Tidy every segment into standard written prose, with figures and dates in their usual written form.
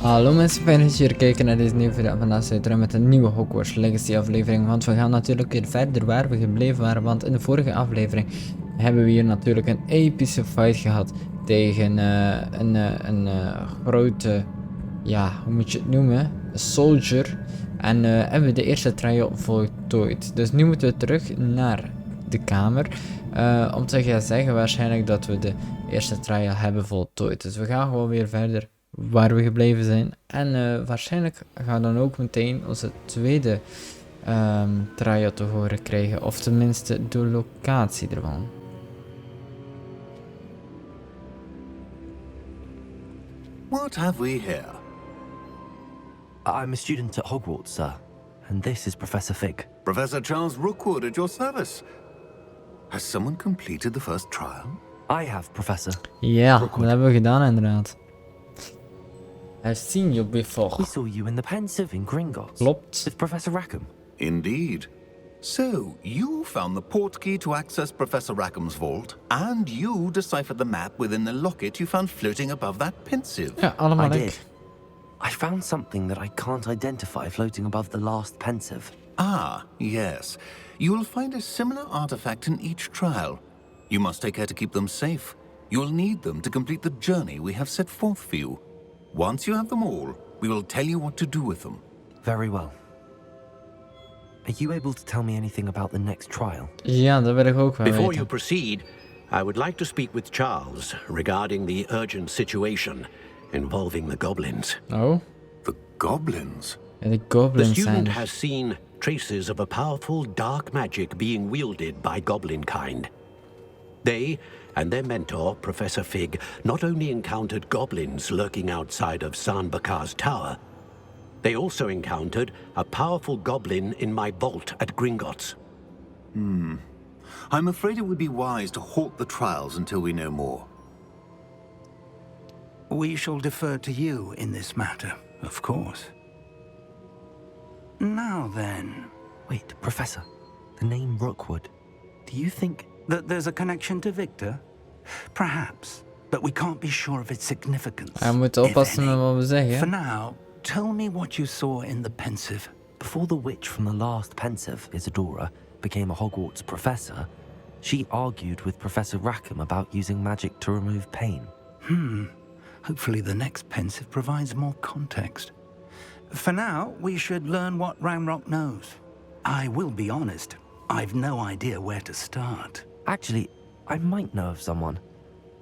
Hallo mensen, fijn dat jullie kijken naar deze nieuwe video. Vandaag zijn we terug met een nieuwe Hogwarts Legacy aflevering. Want we gaan natuurlijk weer verder waar we gebleven waren. Want in de vorige aflevering hebben we hier natuurlijk een epische fight gehad tegen een grote, ja, hoe moet je het noemen? Een soldier. En hebben we de eerste trial voltooid. Dus nu moeten we terug naar de kamer. Om te gaan zeggen waarschijnlijk dat we de eerste trial hebben voltooid. Dus we gaan gewoon weer verder waar we gebleven zijn. En waarschijnlijk gaan we dan ook meteen onze tweede trial te horen krijgen. Of tenminste de locatie ervan. What have we here? I'm a student at Hogwarts, sir. And this is Professor Fig. Professor Charles Rookwood at your service. Has someone completed the first trial? I have, Professor. Ja, dat hebben we gedaan inderdaad. I've seen you before. We saw you in the pensive in Gringotts. Klopt. With Professor Rackham. Indeed. So, you found the portkey to access Professor Rackham's vault, and you deciphered the map within the locket you found floating above that pensive. Ja, allemaal I leuk. did. I found something that I can't identify floating above the last pensive. Ah, yes. You will find a similar artifact in each trial. You must take care to keep them safe. You will need them to complete the journey we have set forth for you. Once you have them all, we will tell you what to do with them. Very well. Are you able to tell me anything about the next trial? Ja, dat wil ik ook wel Before you weten. proceed, I would like to speak with Charles regarding the urgent situation involving the goblins. Oh, The goblins? ja, de The goblins zijn student er. has seen traces of a powerful dark magic being wielded by goblin kind. They and their mentor, Professor Fig, not only encountered goblins lurking outside of Sanbakar's tower, they also encountered a powerful goblin in my vault at Gringotts. I'm afraid it would be wise to halt the trials until we know more. We shall defer to you in this matter, of course. Now then, Wait, Professor. The name Rookwood. Do you think... there's a connection to Victor? Perhaps, but we can't be sure of its significance. We moeten if oppassen met any. wat we zeggen. For now, tell me what you saw in the pensive. Before the witch from the last pensive, Isadora, became a Hogwarts professor, she argued with Professor Rackham about using magic to remove pain. Hopefully the next pensive provides more context. For now, we should learn what Ramrock knows. I will be honest, I've no idea where to start. Actually, I might know of someone.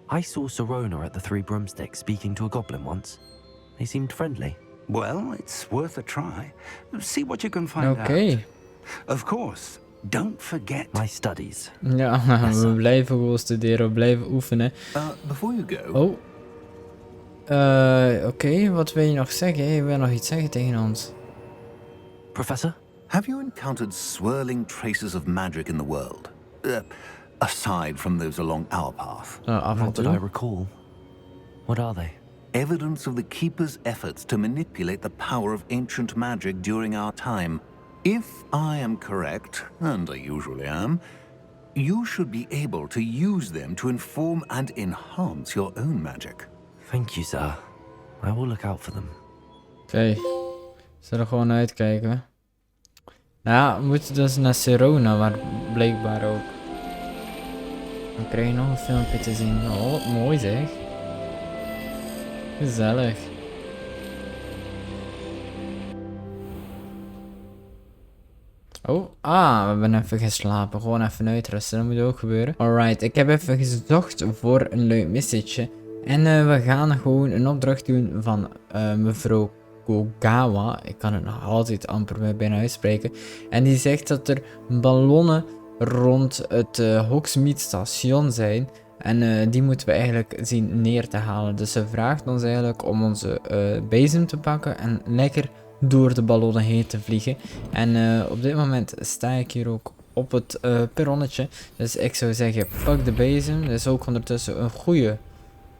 I saw Serona at the Three Broomsticks speaking to a goblin once. They seemed friendly. Well, it's worth a try. See what you can find Oké. out. Of course, don't forget. My studies. Ja, we blijven gewoon studeren, we blijven oefenen. Before you go, Oh. Oké, wat wil je nog zeggen? Je wil nog iets zeggen tegen ons? Professor? have you encountered swirling traces of magic in the world? Aside from those along our path. Af en Not that I toe. recall. What are they? Evidence of the Keeper's efforts to manipulate the power of ancient magic during our time. If I am correct, and I usually am, you should be able to use them to inform and enhance your own magic. Thank you, sir. I will look out for them. Oké. Zullen we gewoon uitkijken. Nou ja, we moeten dus naar Serona, waar blijkbaar ook. Dan krijg je nog een filmpje te zien. Oh, wat mooi zeg. Gezellig. Oh, we hebben even geslapen. Gewoon even uitrusten, dat moet ook gebeuren. Alright, ik heb even gezocht voor een leuk message. En we gaan gewoon een opdracht doen van mevrouw Kogawa. Ik kan het nog altijd amper bijna uitspreken. En die zegt dat er ballonnen rond het Hogsmeade station zijn. En die moeten we eigenlijk zien neer te halen. Dus ze vraagt ons eigenlijk om onze bezem te pakken en lekker door de ballonnen heen te vliegen. En op dit moment sta ik hier ook op het perronnetje. Dus ik zou zeggen, pak de bezem. Dat is ook ondertussen een goede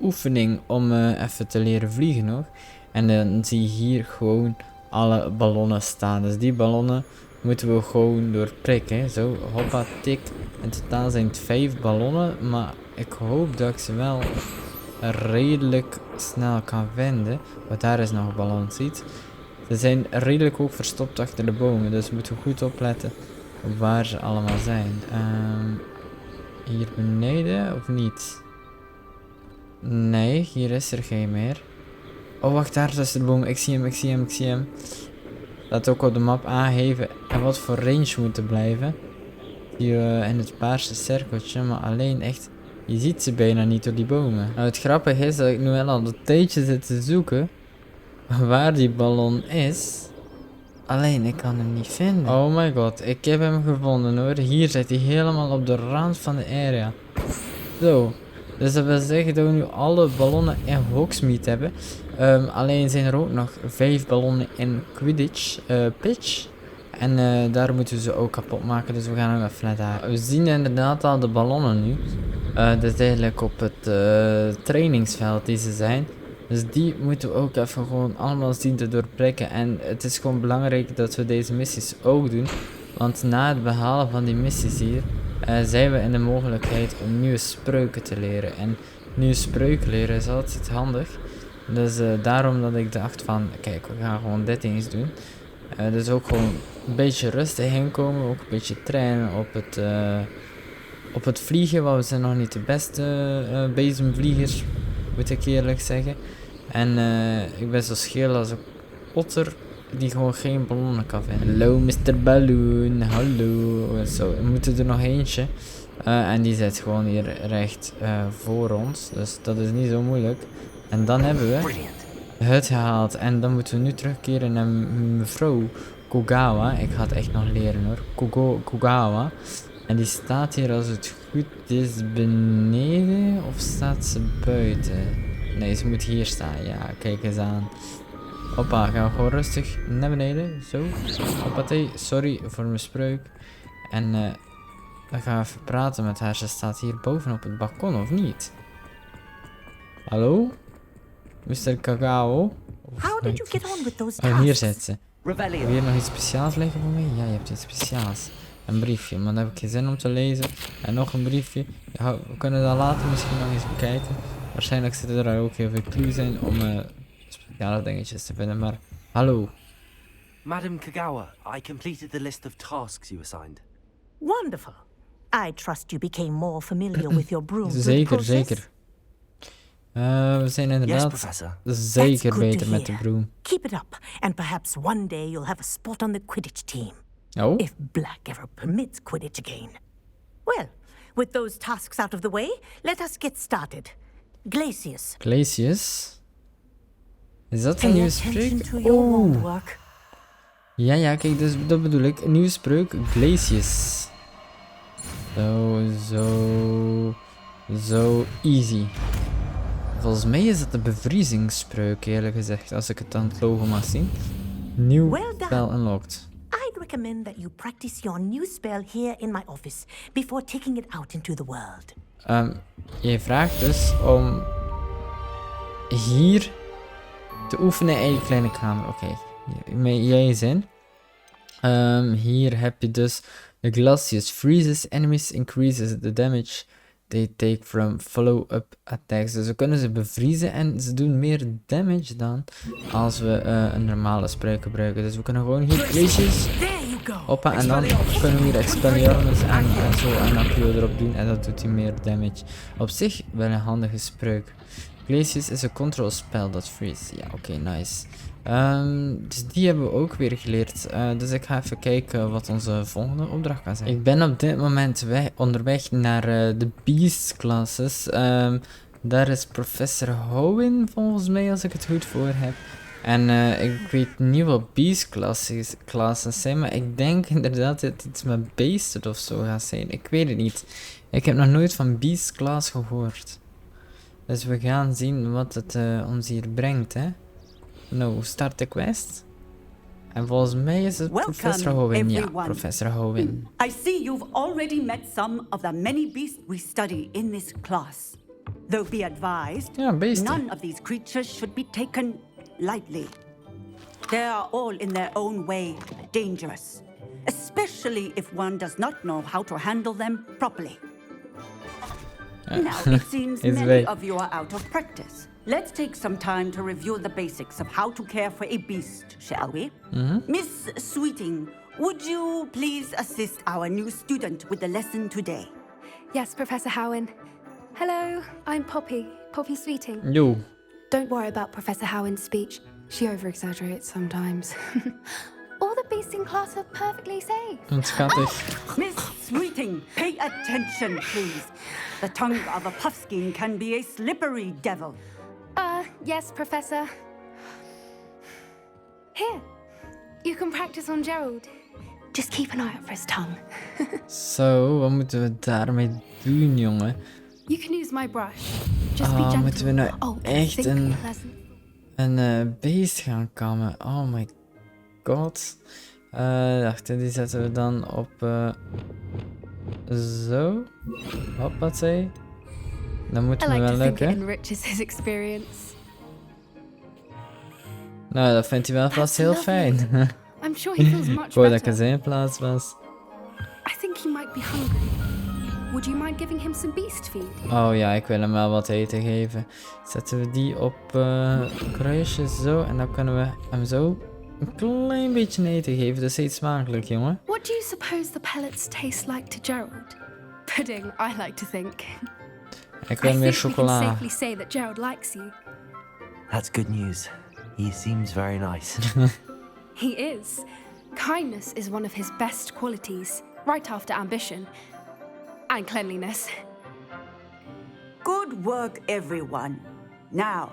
oefening om even te leren vliegen nog. En dan zie je hier gewoon alle ballonnen staan. Dus die ballonnen moeten we gewoon doorprikken. Zo, hoppa, tik. In totaal zijn het 5 ballonnen. Maar ik hoop dat ik ze wel redelijk snel kan vinden. Want daar is nog een ballon, ziet. Ze zijn redelijk ook verstopt achter de bomen, dus we moeten goed opletten waar ze allemaal zijn. Hier beneden of niet? Nee, hier is er geen meer. Oh, wacht, daar tussen de bomen. Ik zie hem. Laat ook op de map aangeven en wat voor range moeten blijven. Die in het paarse cirkeltje, maar alleen echt, je ziet ze bijna niet door die bomen. Nou, het grappige is dat ik nu wel al een tijdje zit te zoeken waar die ballon is. Alleen, ik kan hem niet vinden. Oh my god, ik heb hem gevonden hoor. Hier zit hij helemaal op de rand van de area. Zo. Dus dat wil zeggen dat we nu alle ballonnen in Hogsmeade hebben. Alleen zijn er ook nog 5 ballonnen in Quidditch pitch. En daar moeten we ze ook kapot maken. Dus we gaan ook even naar daar. We zien inderdaad al de ballonnen nu. Dat is eigenlijk op het trainingsveld die ze zijn. Dus die moeten we ook even gewoon allemaal zien te doorprikken. En het is gewoon belangrijk dat we deze missies ook doen. Want na het behalen van die missies hier, zijn we in de mogelijkheid om nieuwe spreuken te leren. En nieuwe spreuken leren is altijd handig. Dus daarom dat ik dacht van, kijk, we gaan gewoon dit eens doen. Dus ook gewoon een beetje rustig inkomen. Ook een beetje trainen op het vliegen. Want we zijn nog niet de beste bezemvliegers, moet ik eerlijk zeggen. En ik ben zo scheel als een otter die gewoon geen ballonnen kan vinden. Hallo Mr. Balloon, hallo. Zo, we moeten er nog eentje. En die zit gewoon hier recht voor ons. Dus dat is niet zo moeilijk. En dan hebben we het gehaald. En dan moeten we nu terugkeren naar mevrouw Kogawa. Ik ga het echt nog leren hoor. Kogawa. En die staat hier als het goed is beneden. Of staat ze buiten? Nee, ze moet hier staan. Ja, kijk eens aan. Hoppa, gaan we gewoon rustig naar beneden. Zo. Hoppatee. Sorry voor mijn spreuk. En dan gaan we even praten met haar. Ze staat hier boven op het balkon, of niet? Hallo? Mr. Kagao? How did you get on with those Oh, hier tasks? zit ze. Heb je hier nog iets speciaals liggen voor mij? Ja, je hebt iets speciaals. Een briefje, maar dan heb ik geen zin om te lezen. En nog een briefje. Ja, we kunnen dat later misschien nog eens bekijken. Waarschijnlijk zitten er ook heel veel clues in om speciale dingetjes te vinden, maar hallo. Madam Kagawa, I completed the list of tasks you assigned. Wonderful. I trust you became more familiar with your broom. Zeker, zeker. We zijn Yes, inderdaad Professor. zeker good beter to met de hear. broom. Keep it up, and perhaps one day you'll have a spot on the Quidditch team. Oh, If Black ever permits Quidditch again. Well, with those tasks out of the way, let us get started. Glacius. Glacius. Is dat een Pay nieuwe attention spreuk? to your Oh. homework. Ja, kijk, dus dat bedoel ik. Een nieuwe spreuk, Glacius. Zo easy. Volgens mij is het de bevriezingsspreuk, eerlijk gezegd, als ik het aan het logo mag zien. Nieuw Well done. spel unlocked. I'd recommend that you practice your new spell here in my office before taking it out into the world. Je vraagt dus om hier te oefenen in je kleine kamer. Oké, met jij zin. Hier heb je dus de Glacius freezes enemies, increases the damage they take from follow-up attacks. Dus we kunnen ze bevriezen en ze doen meer damage dan als we een normale spreuk gebruiken. Dus we kunnen gewoon hier Glacius There you go. hoppa en dan kunnen we hier Expelliarmus en zo en Accio erop doen en dat doet hij meer damage. Op zich wel een handige spreuk. Glacius is een control spel dat freeze. Ja, oké, nice. Dus die hebben we ook weer geleerd. Dus ik ga even kijken wat onze volgende opdracht kan zijn. Ik ben op dit moment onderweg naar de Beast classes. Daar is professor Howen volgens mij, als ik het goed voor heb. En ik weet niet wat Beast classes zijn, maar ik denk inderdaad dat het iets met Beasted of zo gaat zijn. Ik weet het niet. Ik heb nog nooit van Beast class gehoord. Dus we gaan zien wat het ons hier brengt, hè. Nou, start de quest. En volgens mij is het Welcome, professor Howen. Ja, everyone. professor Howen. I see you've already met some of the many beasts we study in this class. Though be advised, Ja, beesten. none of these creatures should be taken lightly. They are all in their own way dangerous, especially if one does not know how to handle them properly. Now, it seems It's many very- of you are out of practice. Let's take some time to review the basics of how to care for a beast, shall we? Miss Sweeting, would you please assist our new student with the lesson today? Yes, Professor Howen. Hello, I'm Poppy Sweeting. Yo. Don't worry about Professor Howen's speech. She over-exaggerates sometimes. All the beasts in class are perfectly safe. Wat schattig. Miss Sweeting, pay attention, please. The tongue of a puffskein can be a slippery devil. Yes, Professor. Here, you can practice on Gerald. Just keep an eye out for his tongue. Zo, wat moeten we daarmee doen, jongen? You can use my brush. Just be gentle. Moeten we nou Oh, echt think pleasant. een beest gaan kammen? Oh my god. Wacht, die zetten we dan op zo. Hoppatee. Dan moet I me like wel to think it lukken. enriches his experience. Nou, dat vindt hij wel vast heel fijn. I'm sure he feels much Voordat ik in better. zijn plaats was. I think he might be hungry. Would you mind giving him some beast feed? Oh ja, ik wil hem wel wat eten geven. Zetten we die op kruisje zo. En dan kunnen we hem zo een klein beetje eten geven. Dat is iets smakelijk, jongen. What do you suppose the pellets taste like to Gerald? Pudding, I like to think. Ik wil I meer think we can chocola. safely say that Gerald likes you. That's good news. He seems very nice. He is. Kindness is one of his best qualities, right after ambition. And cleanliness. Good work, everyone. Now,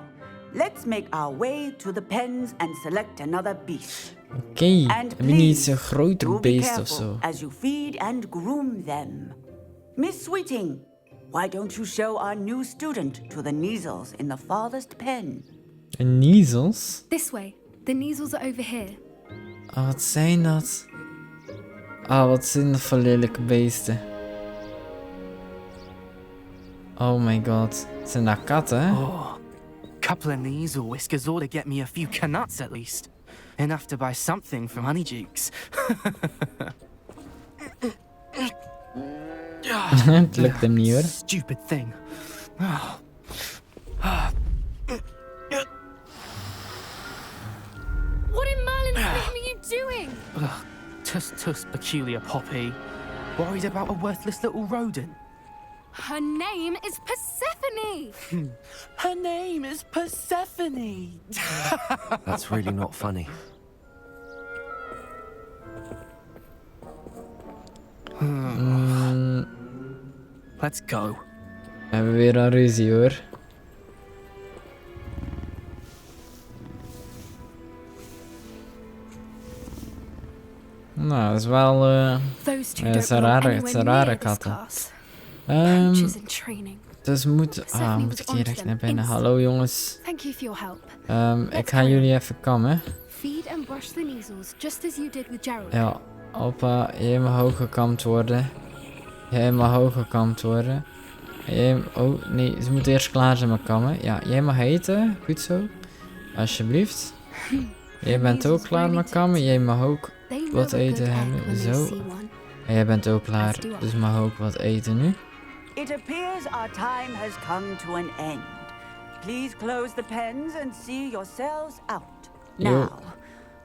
let's make our way to the pens and select another beast. Oké, And heb je niet please, een groter do be beest of careful zo? as you feed and groom them. Miss Sweeting, why don't you show our new student to the measles in the farthest pen? Een niezels? This way. The measles are over here. Ah, wat zijn dat? Ah, wat zijn dat voor lelijke beesten? Oh my god. Zijn dat katten? Oh, couple of these or whiskers ought to get me a few canuts at least. Enough to buy something from Honeydukes. Het lukt hem niet hoor. Stupid thing. Oh. What in Merlin's name are you doing? Tus peculiar Poppy. Worried about a worthless little rodent. Her name is Persephone. Her name is Persephone. That's really not funny. Let's go. We hebben weer een ruzie hoor. Nou, dat is wel... Those two Ja, het don't zijn belong rare- het anywhere zijn near rare this katten. class. Um, Poachers in training. dus moet... Stephanie moet was ik hier onto echt them naar binnen. instantly. Hallo jongens. Thank you for your help. Ik ga jullie even kammen. Feed and brush the measles, just as you did with Gerald. Ja, opa, jij mag hoog gekamd worden. Jij mag hoog gekamd worden. Oh nee, ze moeten eerst klaar zijn met kammen. Ja, jij mag eten. Goed zo. Alsjeblieft. Jij bent ook klaar met kammen. Jij mag ook They know wat a good eten egg hebben. when they Zo. see one. En jij bent ook klaar. Dus mag ook wat eten nu. It appears our time has come to an end. Please close the pens and see yourselves out. Yo. Now,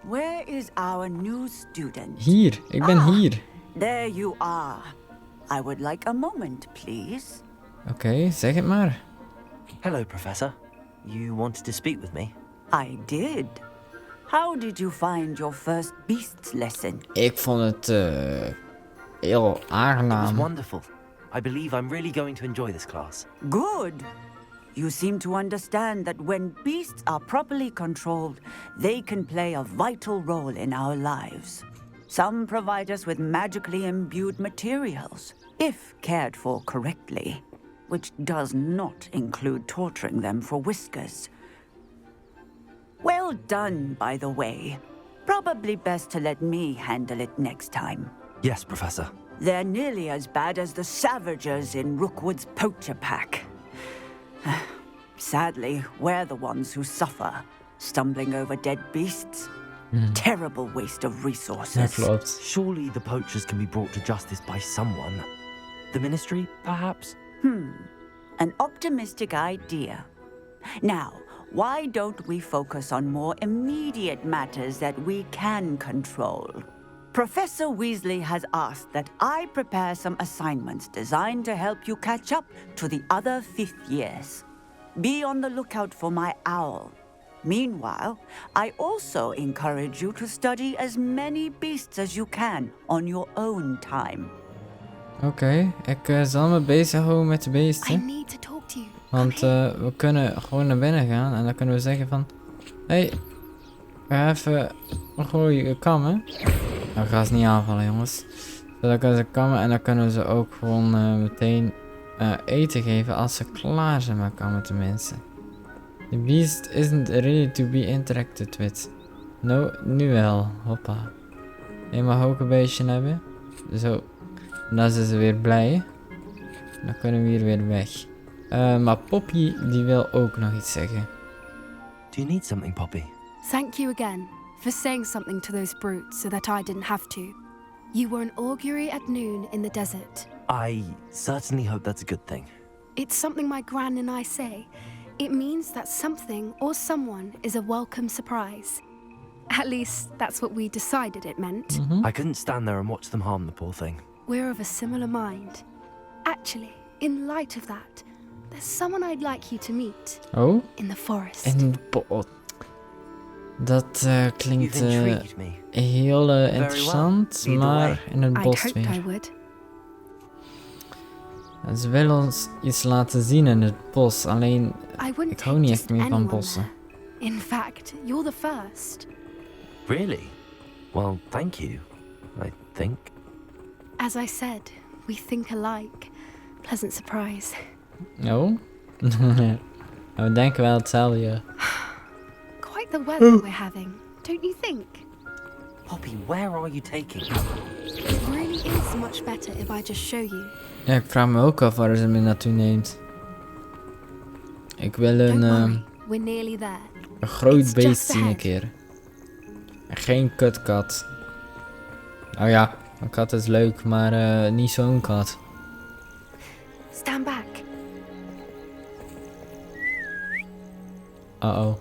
where is our new student? Hier, ik ben hier. There you are. I would like a moment, please. Oké, zeg het maar. Hello, Professor. You wanted to speak with me? I did. How did you find your first beasts lesson? Ik vond het heel It was aangenaam. wonderful. I believe I'm really going to enjoy this class. Good. You seem to understand that when beasts are properly controlled, they can play a vital role in our lives. Some provide us with magically imbued materials, if cared for correctly, which does not include torturing them for whiskers. Well done, by the way. Probably best to let me handle it next time. Yes, Professor. They're nearly as bad as the Savagers in Rookwood's poacher pack. Sadly, we're the ones who suffer, stumbling over dead beasts. Terrible waste of Ja, resources. klopt. Surely the poachers can be brought to justice by someone. The Ministry, perhaps? an optimistic idea. Now, why don't we focus on more immediate matters that we can control? Professor Weasley has asked that I prepare some assignments designed to help you catch up to the other 5th years. Be on the lookout for my owl. Meanwhile, I also encourage you to study as many beasts as you can on your own time. Oké, ik zal me bezighouden met de I beesten. need to talk to you. Want we kunnen gewoon naar binnen gaan en dan kunnen we zeggen van... Hey, ga even gooien kammen. Nou, ik ga ze niet aanvallen, jongens. Dan kunnen ze kammen en dan kunnen we ze ook gewoon meteen eten geven als ze klaar zijn met kammen tenminste. The beast isn't ready to be interacted with. No, nu wel. Hoppa. Je mag ook een beestje hebben. Zo. Dan zijn ze weer blij. Dan kunnen we hier weer weg. Maar Poppy die wil ook nog iets zeggen. Do you need something, Poppy? Thank you again for saying something to those brutes so that I didn't have to. You were an augury at noon in the desert. I certainly hope that's a good thing. It's something my gran and I say. It means that something or someone is a welcome surprise. At least that's what we decided it meant. I couldn't stand there and watch them harm the poor thing. We're of a similar mind. Actually, in light of that, there's someone I'd like you to meet. Oh? In the forest. In de pot. Dat klinkt You've intrigued me. heel interessant, well. maar in het I'd bos hoped I weer. would. En ze willen ons iets laten zien in het bos, alleen I wouldn't ik hou take niet just echt meer van anyone bossen. there. In fact, you're the first. Really? Well, thank you. I think. As I said, we think alike. Pleasant surprise. Oh? We denken wel hetzelfde, ja. Quite the weather we're having, don't you think? Poppy, where are you taking me? It really is much better if I just show you. Ja, ik vraag me ook af waar ze me naartoe neemt. Ik wil Don't een worry, we're nearly there. groot It's beest just zien een ahead. keer. En geen kutkat. Oh ja, een kat is leuk, maar niet zo'n kat. Stand back. Uh-oh.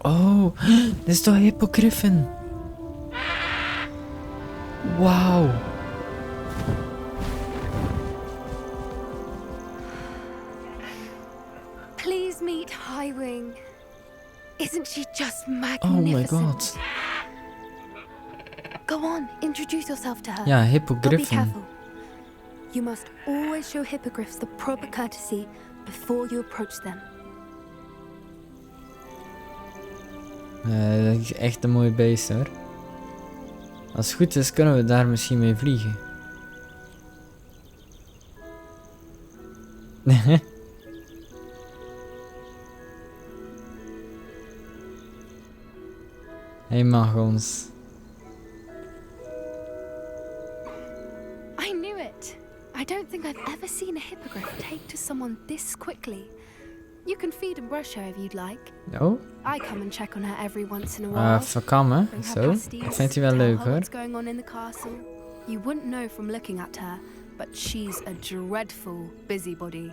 Oh, dit is toch Hippogriffen? Wauw. Please meet Highwing. Isn't she just Oh magnificent? my god. Go on, introduce yourself to her. Ja, But be Hippogriffen. careful. You must always show hippogriffs the proper courtesy before you approach them. Dat is echt een mooi beest hoor. Als het goed is kunnen we daar misschien mee vliegen. Hij mag ons. I knew it. I don't think I've ever seen a hippogriff take to someone this quickly. You can feed and brush her if you'd like. Oh, I come and check on her every once in a while. verkammen. Bring her Zo, pasties, dat vindt hij wel tell leuk her hoor. what's going on in the castle. You wouldn't know from looking at her, but she's a dreadful busybody.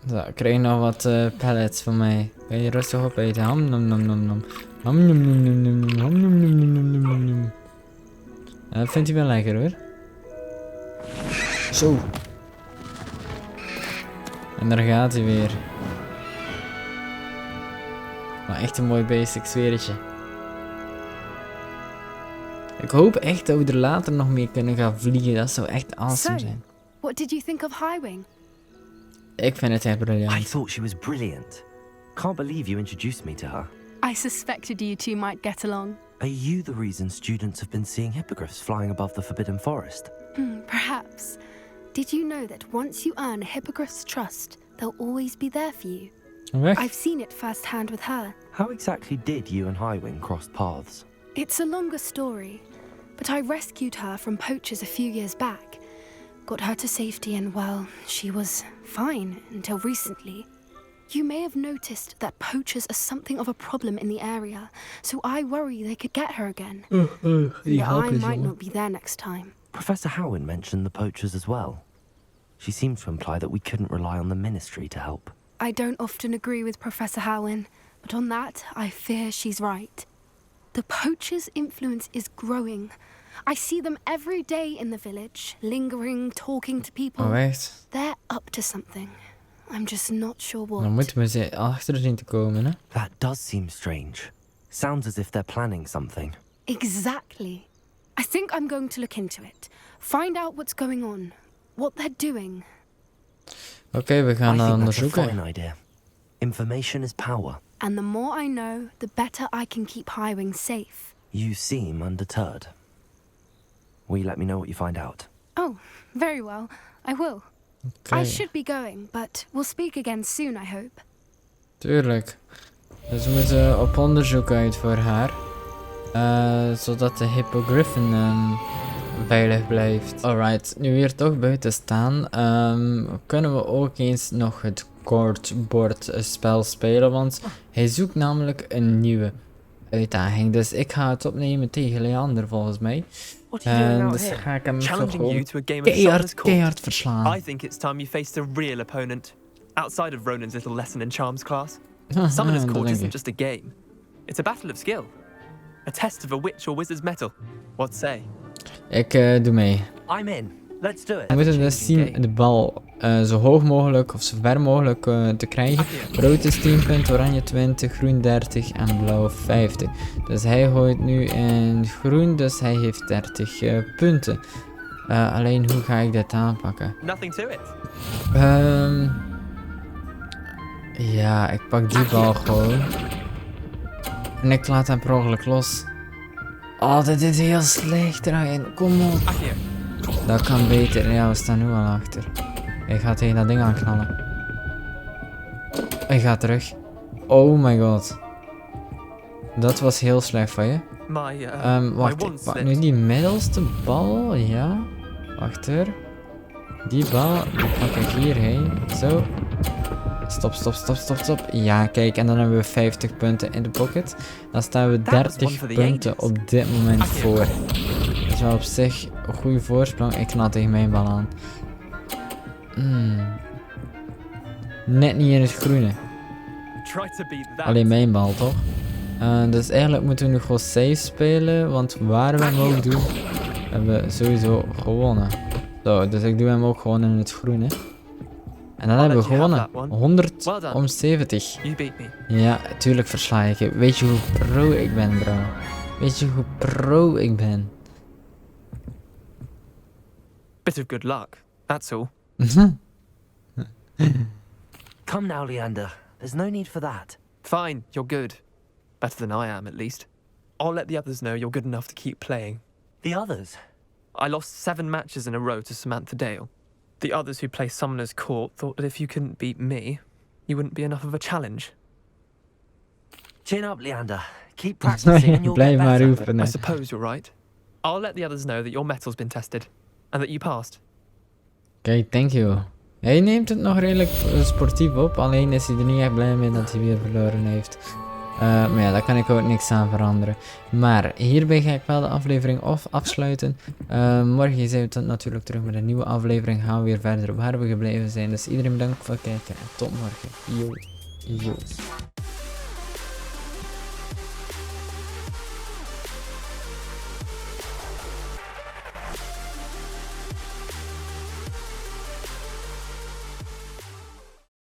Zo, ik kreeg nog wat pellets van mij. Kan je rustig opeten? Ham nom nom nom nom. Ham nom nom nom nom nom. Ham nom nom nom nom nom nom. Dat vindt hij wel lekker hoor. Zo. En daar gaat hij weer. Maar echt een mooi beest, ik zweer het je. Ik hoop echt dat we er later nog mee kunnen gaan vliegen. Dat zou echt awesome So, zijn. what did you think of Highwing? Ik vind het echt I briljant. thought she was brilliant. Can't believe you introduced me to her. I suspected you two might get along. Are you the reason students have been seeing hippogriffs flying above the Forbidden Forest? Perhaps. Did you know that once you earn a hippogriff's trust, they'll always be there for you? Weg. I've seen it firsthand with her. How exactly did you and Highwing cross paths? It's a longer story, but I rescued her from poachers a few years back. Got her to safety and, well, she was fine until recently. You may have noticed that poachers are something of a problem in the area, so I worry they could get her again. Die But I helpen might jongen. not be there next time. Professor Howin mentioned the poachers as well. She seemed to imply that we couldn't rely on the ministry to help. I don't often agree with Professor Howin, but on that, I fear she's right. The poachers' influence is growing. I see them every day in the village, lingering, talking to people. Oh, echt? They're up to something. I'm just not sure what. Dan moeten we ze achter zien te komen, hè? That does seem strange. Sounds as if they're planning something. Exactly. I think I'm going to look into it. Find out what's going on. What they're doing. Oké, we gaan I dat think that's a onderzoeken. fine idea. Information is power. And the more I know, the better I can keep Highwing safe. You seem undeterred. Will you let me know what you find out? Oh, very well. I will. Oké, I should be going, but we'll speak again soon, I hope. tuurlijk. Dus we moeten op onderzoek uit voor haar. Zodat de hippogriffin veilig blijft. Alright, nu we hier toch buiten staan, kunnen we ook eens nog het koordbordspel spelen. Want hij zoekt namelijk een nieuwe uitdaging. Dus ik ga het opnemen tegen Leander volgens mij. Dus ga ik hem gewoon keihard verslaan. I think it's time you faced a real opponent. Outside of Ronan's little lesson in charms class. Summoner's Court isn't just a game. It's a battle of skill. A test of a witch or wizard's mettle. What say? Ik doe mee. I'm in. Let's do it. We moeten dus zien de bal zo hoog mogelijk of zo ver mogelijk te krijgen. Rood is 10 punten, oranje 20, groen 30 en blauw 50. Dus hij gooit nu in groen, dus hij heeft 30 punten. Alleen hoe ga ik dit aanpakken? Nothing to it. Ja, ik pak die bal gewoon. En ik laat hem per ongeluk los. Oh, dit is heel slecht, Ryan. Kom op. Dat kan beter. Ja, we staan nu al achter. Hij gaat tegen dat ding aanknallen. Hij gaat terug. Oh my god. Dat was heel slecht van je. Wacht, ik pak nu die middelste bal. Ja. Wacht er. Die bal, die pak ik hierheen. Zo. Stop. Ja, kijk, en dan hebben we 50 punten in de pocket. Dan staan we 30 punten op dit moment voor. Dat is wel op zich een goede voorsprong. Ik knal tegen mijn bal aan. Net niet in het groene. Alleen mijn bal, toch? Dus eigenlijk moeten we nu gewoon safe spelen. Want waar we hem ook doen, hebben we sowieso gewonnen. Zo, dus ik doe hem ook gewoon in het groene. En dan hebben we gewonnen. 100 om 70. Ja, tuurlijk versla ik je. Weet je hoe pro ik ben, bro? Weet je hoe pro ik ben? Bit of good luck, that's all. Come now, Leander. There's no need for that. Fine, you're good. Better than I am, at least. I'll let the others know you're good enough to keep playing. The others? I lost 7 matches in a row to Samantha Dale. The others who play Summoner's Court thought that if you couldn't beat me, you wouldn't be enough of a challenge. Chin up, Leander. Keep practicing and you'll get better. I suppose you're right. I'll let the others know that your metal's been tested, and that you passed. Kijk, thank you. Hij neemt het nog redelijk sportief op, alleen is hij er niet echt blij mee dat hij weer verloren heeft. Maar ja, daar kan ik ook niks aan veranderen. Maar hierbij ga ik wel de aflevering afsluiten. Morgen zijn we natuurlijk terug met een nieuwe aflevering. Gaan we weer verder waar we gebleven zijn. Dus iedereen bedankt voor het kijken en tot morgen. Yo.